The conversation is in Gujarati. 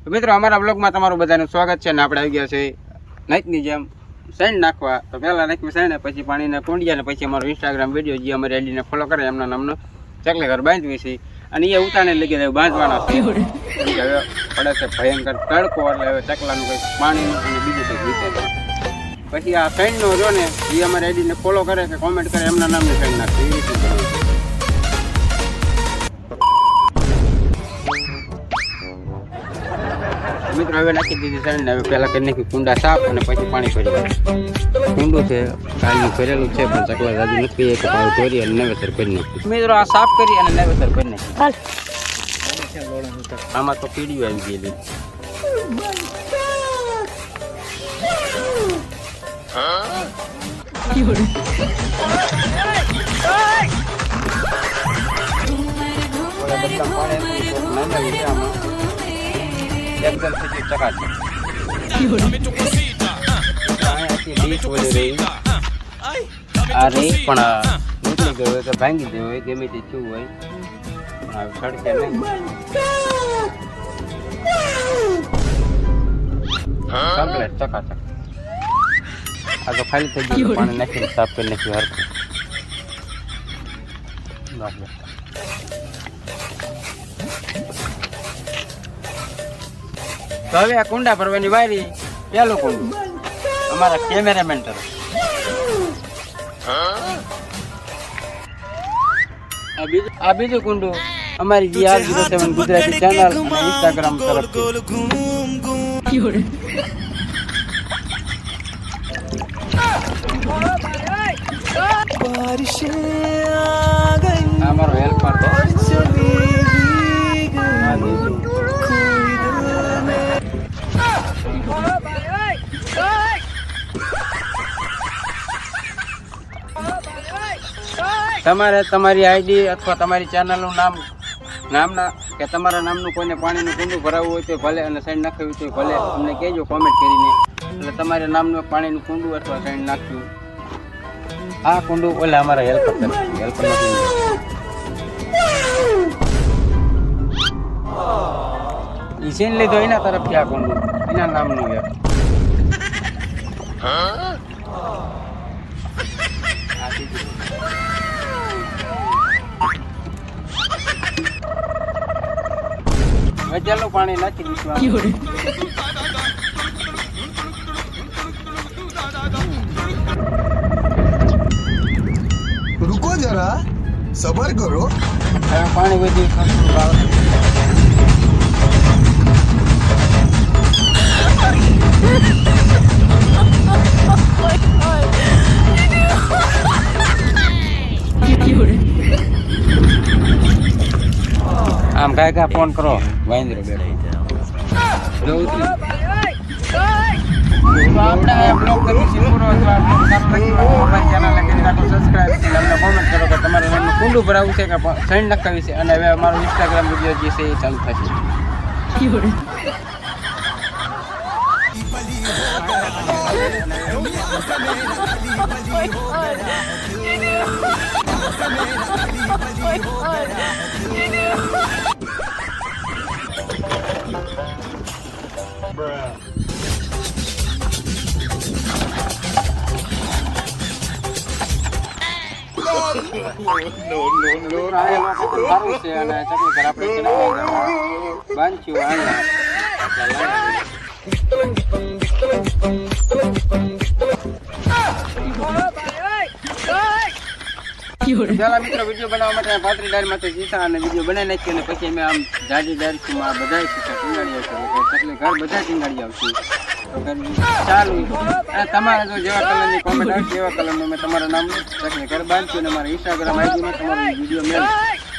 મિત્રો અમારા બ્લોગમાં તમારું બધાનું સ્વાગત છે ને આપણે આવી ગયા છે નાઈટની જેમ સૈન નાખવા. તો પહેલાં નાખ્યું સૈન, પછી પાણીના કુંડિયા ને પછી અમારો ઇન્સ્ટાગ્રામ વિડીયો જે અમારી આઈડીને ફોલો કરે એમના નામનો ચકલી ઘર બાંધવી છે. અને એ ઉતાને લગી બાંધવાનો છે. હવે પડે છે ભયંકર તડકો, એટલે હવે ચકલાનું કંઈક પાણીનું અને બીજું કંઈક રીતે. પછી આ સૈનનો જો ને એ અમારી આઈડીને ફોલો કરે કે કોમેન્ટ કરે એમના નામની સૈન નાખશે એ રીતે કરવું. મિત્રો હવે નાખી દીધી સૈન ને હવે પહેલાં કરી નાખ્યું કુંડા સાફ અને પછી પાણી ભરી. કુંડું છે કાલનું ભરેલું છે પણ ચકલા રાજુ નથી કે પાણી ધોરી અને નવેસર કરી નાખ્યું. મિત્રો આ સાફ કરી અને નવેસર કરી નાખ્યું. આમાં તો પીડીઓ આવી ગયેલી. એકદમ સીધી ચકાચક. આ રહી પણ નીકળી ગયો હોય તો ભાંગી દેવો હોય, ગમે તે થયું હોય પણ સડશે નહીં. કમ્પ્લેટ ચકાચક. આ તો ખાલી થઈ ગયું, પાણી નાખીને સાફ કરી નાખ્યું હરખું. તો હવે આ કુંડા ભરવાની વારી. પેલું કુંડું અમારા કેમેરામેન તરફ. આ બીજું કુંડું અમારી જે R07 ગુજરાતી ચેનલ અને ઇન્સ્ટાગ્રામ તરફ. અમારો હેલ્પર તમારે તમારી આઈડી અથવા તમારી ચેનલનું નામના કે તમારા નામનું કોઈને પાણીનું કુંડું ભરાવવું હોય તો ભલે, અને સાઈડ નાખવી હોય તો ભલે અમને કહેજો કોમેન્ટ કરીને. એટલે તમારા નામનું પાણીનું કુંડું અથવા સાઈડ નાખ્યું. આ કુંડું ઓલા અમારા હેલ્પર નથી. એ સીન લીધો એના તરફથી આ કુંડું એના નામનું છે. ચાલો પાણી નાખી દઈશું. रुको जरा सबर करो. પાણી બધી આમ કાંઈ ફોન કરો વાંદરો બેઠો. આપણે બ્લોગ કરીશું પૂરો. અથવા ચેનલને કરી નાખો સબસ્ક્રાઈબ. અમને કોમેન્ટ કરો કે તમારે નામનું કુંડું ભરાવવું છે કે સૈન નખાવી છે. અને હવે અમારું ઇન્સ્ટાગ્રામ વિડીયો જે છે એ ચાલુ થશે. સારું છે અને ચકલી ઘર આપણે બાંધ્યું. પેલા મિત્રો વિડીયો બનાવવા માટે પાતળી ડાળ માટે જીસા અને વિડીયો બનાવી નાખ્યો અને પછી અમે આમ જાડી ડાળમાં બધા ટીંગાડી આવશે. ચકલી ઘર બધા ટીંગાડી આવશે. તો ચાલુ તમારા જો જેવા કલરની કોમેન્ટ આવશે એવા કલરનું મેં તમારા નામનું ચકલી ઘર બાંધ્યું અને મારા ઇન્સ્ટાગ્રામ આઈડીમાં તમારો વિડીયો મેળવ્યો.